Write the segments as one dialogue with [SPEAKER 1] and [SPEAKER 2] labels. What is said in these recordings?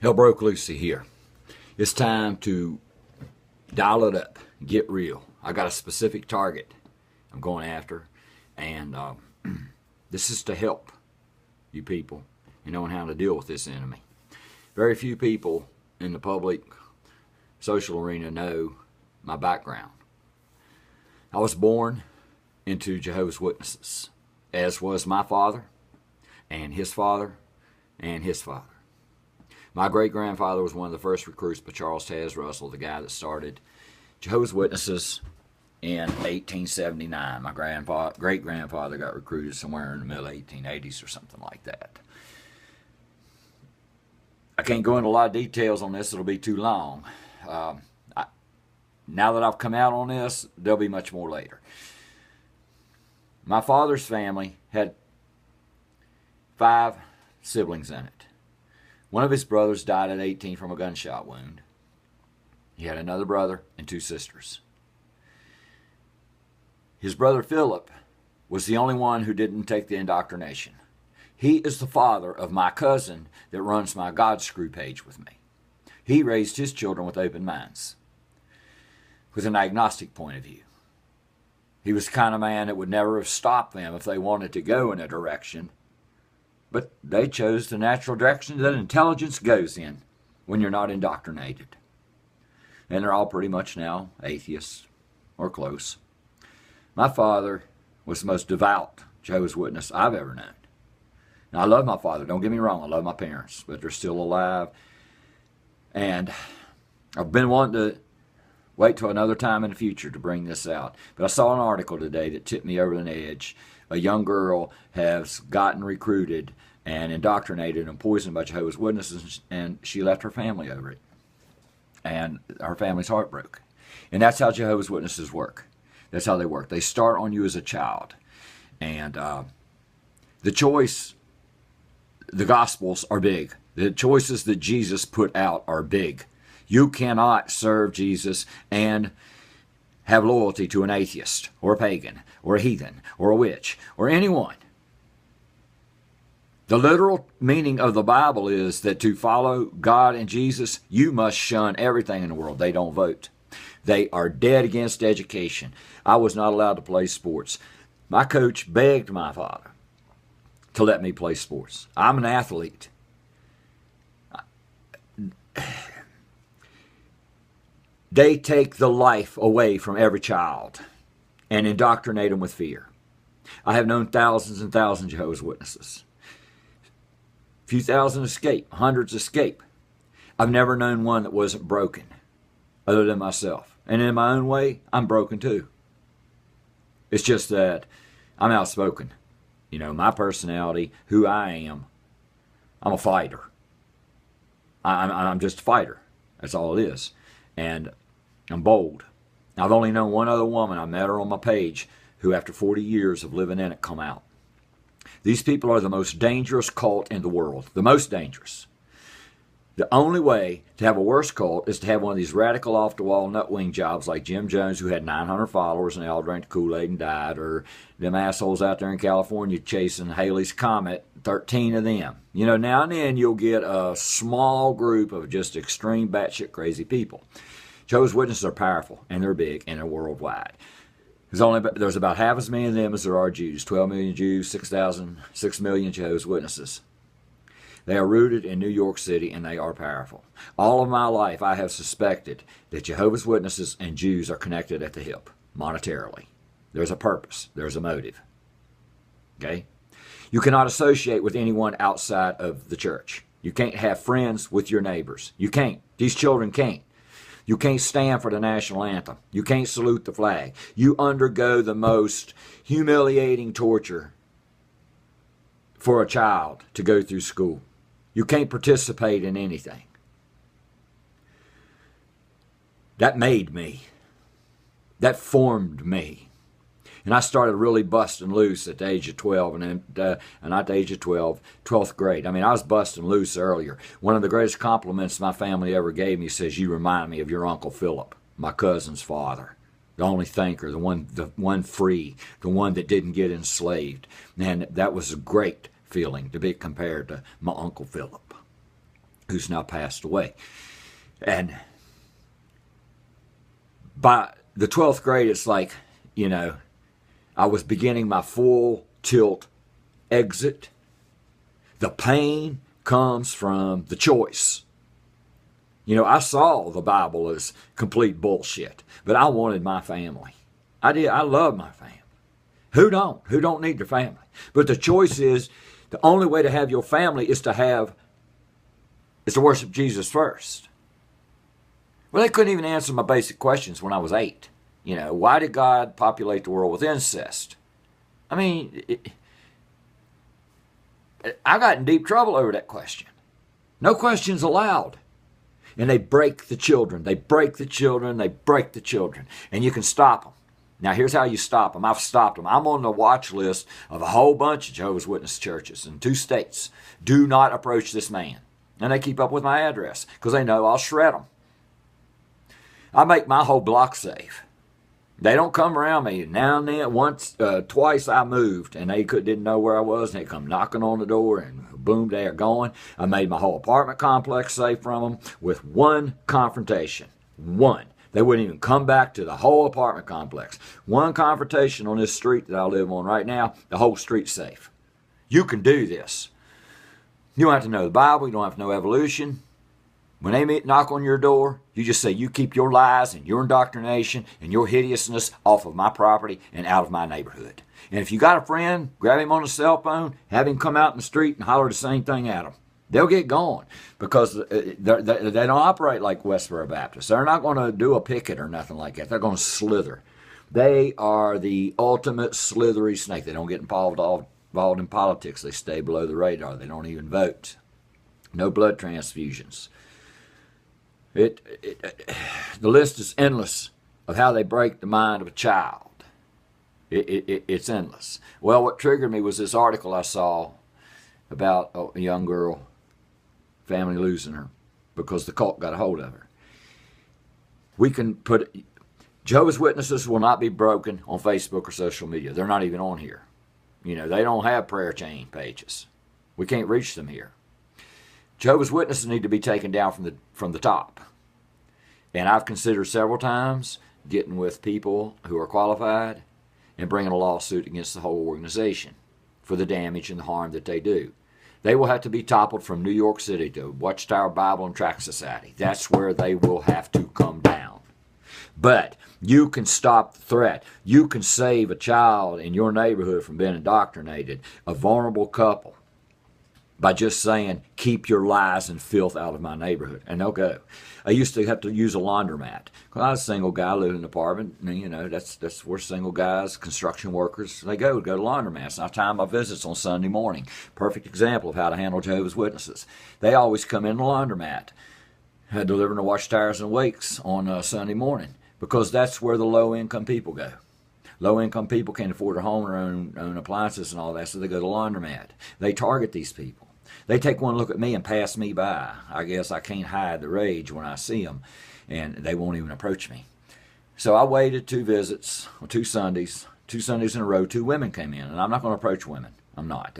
[SPEAKER 1] Hell broke loosey here. It's time to dial it up, get real. I got a specific target I'm going after, and this is to help you people in knowing how to deal with this enemy. Very few people in the public social arena know my background. I was born into Jehovah's Witnesses, as was my father, and his father, and his father. My great-grandfather was one of the first recruits by Charles Taz Russell, the guy that started Jehovah's Witnesses in 1879. My great-grandfather got recruited somewhere in the middle 1880s or something like that. I can't go into a lot of details on this. It'll be too long. Now that I've come out on this, there'll be much more later. My father's family had 5 siblings in it. One of his brothers died at 18 from a gunshot wound. He had another brother and 2 sisters. His brother Philip was the only one who didn't take the indoctrination. He is the father of my cousin that runs my God Screw page with me. He raised his children with open minds, with an agnostic point of view. He was the kind of man that would never have stopped them if they wanted to go in a direction, but they chose the natural direction that intelligence goes in when you're not indoctrinated. And they're all pretty much now atheists, or close. My father was the most devout Jehovah's Witness I've ever known. Now, I love my father, don't get me wrong, I love my parents, but they're still alive. And I've been wanting to wait till another time in the future to bring this out. But I saw an article today that tipped me over an edge. A young girl has gotten recruited and indoctrinated and poisoned by Jehovah's Witnesses, and she left her family over it. And her family's heart broke. And that's how Jehovah's Witnesses work. That's how they work. They start on you as a child. And the Gospels are big. The choices that Jesus put out are big. You cannot serve Jesus and have loyalty to an atheist or a pagan or a heathen or a witch or anyone. The literal meaning of the Bible is that to follow God and Jesus, you must shun everything in the world. They don't vote. They are dead against education. I was not allowed to play sports. My coach begged my father to let me play sports. I'm an athlete. They take the life away from every child and indoctrinate them with fear. I have known thousands and thousands of Jehovah's Witnesses. A few thousand escape, hundreds escape. I've never known one that wasn't broken, other than myself. And in my own way, I'm broken too. It's just that I'm outspoken. You know, my personality, who I am, I'm a fighter. I'm just a fighter. That's all it is. And I'm bold. I've only known one other woman. I met her on my page who, after 40 years of living in it, come out. These people are the most dangerous cult in the world. The most dangerous. The only way to have a worse cult is to have one of these radical off-the-wall nutwing jobs like Jim Jones, who had 900 followers and they all drank the Kool-Aid and died, or them assholes out there in California chasing Halley's Comet, 13 of them. You know, now and then you'll get a small group of just extreme batshit crazy people. Jehovah's Witnesses are powerful, and they're big, and they're worldwide. There's about half as many of them as there are Jews. 12 million Jews, 6 million Jehovah's Witnesses. They are rooted in New York City, and they are powerful. All of my life, I have suspected that Jehovah's Witnesses and Jews are connected at the hip, monetarily. There's a purpose. There's a motive. Okay? You cannot associate with anyone outside of the church. You can't have friends with your neighbors. You can't. These children can't. You can't stand for the national anthem. You can't salute the flag. You undergo the most humiliating torture for a child to go through school. You can't participate in anything. That made me. That formed me. And I started really busting loose at the age of 12, and not the age of 12, 12th grade. I mean, I was busting loose earlier. One of the greatest compliments my family ever gave me says, "You remind me of your Uncle Philip, my cousin's father. The only thinker, the one free, the one that didn't get enslaved." And that was a great feeling to be compared to my Uncle Philip. who's now passed away. And by the 12th grade, it's like, I was beginning my full tilt exit. The pain comes from the choice. I saw the Bible as complete bullshit, but I wanted my family. I did. I love my family. Who don't? Who don't need their family? But the choice is, the only way to have your family is to worship Jesus first. Well, they couldn't even answer my basic questions when I was 8. Why did God populate the world with incest? I mean, I got in deep trouble over that question. No questions allowed. And they break the children. They break the children. They break the children. And you can stop them. Now, here's how you stop them. I've stopped them. I'm on the watch list of a whole bunch of Jehovah's Witness churches in 2 states. Do not approach this man. And they keep up with my address because they know I'll shred them. I make my whole block safe. They don't come around me. Now and then, twice I moved and they didn't know where I was, and they come knocking on the door and boom, they are gone. I made my whole apartment complex safe from them with one confrontation. One. They wouldn't even come back to the whole apartment complex. One confrontation on this street that I live on right now, the whole street's safe. You can do this. You don't have to know the Bible. You don't have to know evolution. When they knock on your door, you just say, you keep your lies and your indoctrination and your hideousness off of my property and out of my neighborhood. And if you got a friend, grab him on the cell phone, have him come out in the street and holler the same thing at them. They'll get going because they don't operate like Westboro Baptists. They're not going to do a picket or nothing like that. They're going to slither. They are the ultimate slithery snake. They don't get involved in politics. They stay below the radar. They don't even vote. No blood transfusions. The list is endless of how they break the mind of a child. It's endless. Well, what triggered me was this article I saw about a young girl, family losing her because the cult got a hold of her. We can put Jehovah's Witnesses will not be broken on Facebook or social media. They're not even on here. They don't have prayer chain pages. We can't reach them here. Jehovah's Witnesses need to be taken down from the top. And I've considered several times getting with people who are qualified and bringing a lawsuit against the whole organization for the damage and the harm that they do. They will have to be toppled from New York City to Watchtower Bible and Tract Society. That's where they will have to come down. But you can stop the threat. You can save a child in your neighborhood from being indoctrinated, a vulnerable couple, by just saying, keep your lies and filth out of my neighborhood. And they'll go. I used to have to use a laundromat. I was a single guy, living in an apartment. And, that's where single guys, construction workers, they go to laundromats. And I time my visits on Sunday morning. Perfect example of how to handle Jehovah's Witnesses. They always come in the laundromat, delivering the watchtowers and wakes on Sunday morning, because that's where the low-income people go. Low-income people can't afford a home or own appliances and all that, so they go to the laundromat. They target these people. They take one look at me and pass me by. I guess I can't hide the rage when I see them, and they won't even approach me. So I waited 2 visits, 2 Sundays in a row. 2 women came in, and I'm not going to approach women. I'm not.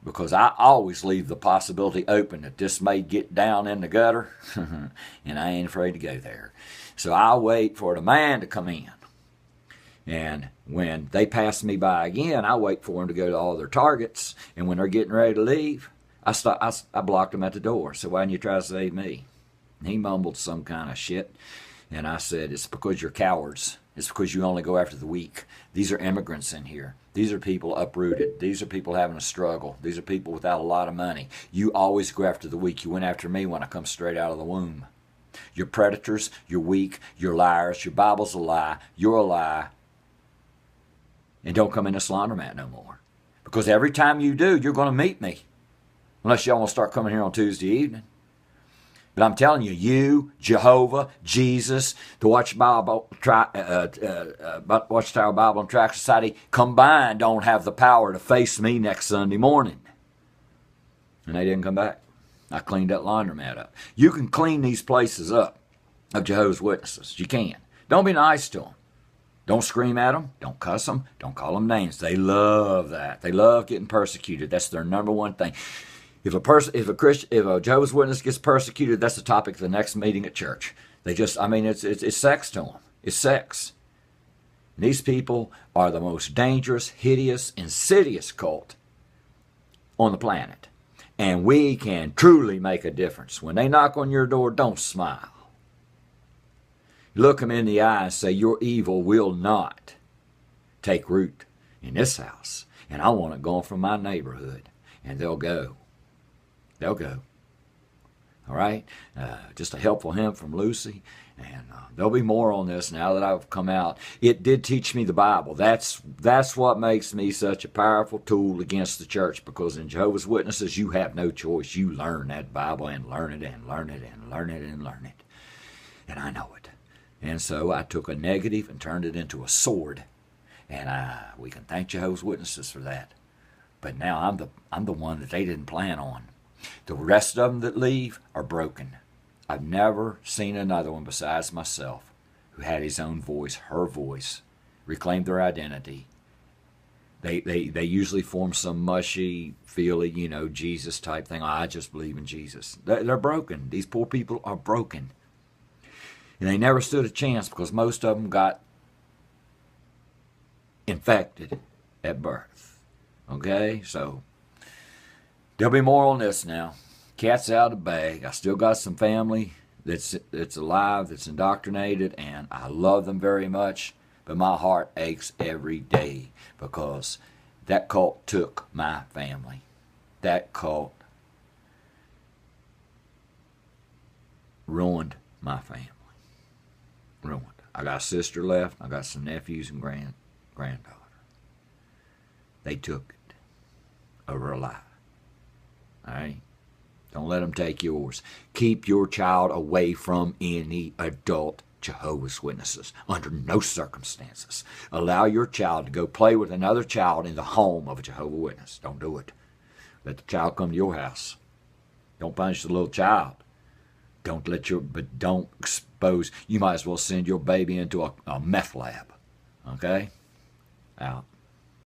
[SPEAKER 1] Because I always leave the possibility open that this may get down in the gutter, and I ain't afraid to go there. So I wait for the man to come in. And when they pass me by again, I wait for them to go to all their targets. And when they're getting ready to leave, I blocked them at the door. So why didn't you try to save me? And he mumbled some kind of shit. And I said, it's because you're cowards. It's because you only go after the weak. These are immigrants in here. These are people uprooted. These are people having a struggle. These are people without a lot of money. You always go after the weak. You went after me when I come straight out of the womb. You're predators. You're weak. You're liars. Your Bible's a lie. You're a lie. And don't come in this laundromat no more. Because every time you do, you're going to meet me. Unless y'all want to start coming here on Tuesday evening. But I'm telling you, Jehovah, Jesus, the Watchtower Bible and Tract Society combined don't have the power to face me next Sunday morning. And they didn't come back. I cleaned that laundromat up. You can clean these places up of Jehovah's Witnesses. You can. Don't be nice to them. Don't scream at them. Don't cuss them. Don't call them names. They love that. They love getting persecuted. That's their number one thing. If a Jehovah's Witness gets persecuted, that's the topic of the next meeting at church. They just, I mean, it's sex to them. It's sex. And these people are the most dangerous, hideous, insidious cult on the planet. And we can truly make a difference. When they knock on your door, don't smile. Look them in the eye and say, your evil will not take root in this house. And I want it gone from my neighborhood. And they'll go. They'll go. All right? Just a helpful hint from Lucy. And there'll be more on this now that I've come out. It did teach me the Bible. That's what makes me such a powerful tool against the church, because in Jehovah's Witnesses, you have no choice. You learn that Bible and learn it and learn it and learn it and learn it. And I know it. And so I took a negative and turned it into a sword. And we can thank Jehovah's Witnesses for that. But now I'm the one that they didn't plan on. The rest of them that leave are broken. I've never seen another one besides myself who had his own voice, her voice, reclaimed their identity. They usually form some mushy, feely, Jesus type thing. I just believe in Jesus. They're broken. These poor people are broken. And they never stood a chance because most of them got infected at birth. Okay? So there'll be more on this now. Cat's out of the bag. I still got some family that's alive, that's indoctrinated, and I love them very much. But my heart aches every day because that cult took my family. That cult ruined my family. Ruined. I got a sister left. I got some nephews and granddaughter. They took it over a lie. All right? Don't let them take yours. Keep your child away from any adult Jehovah's Witnesses under no circumstances. Allow your child to go play with another child in the home of a Jehovah's Witness. Don't do it. Let the child come to your house. Don't punish the little child. Don't expose. You might as well send your baby into a meth lab. Okay? Out.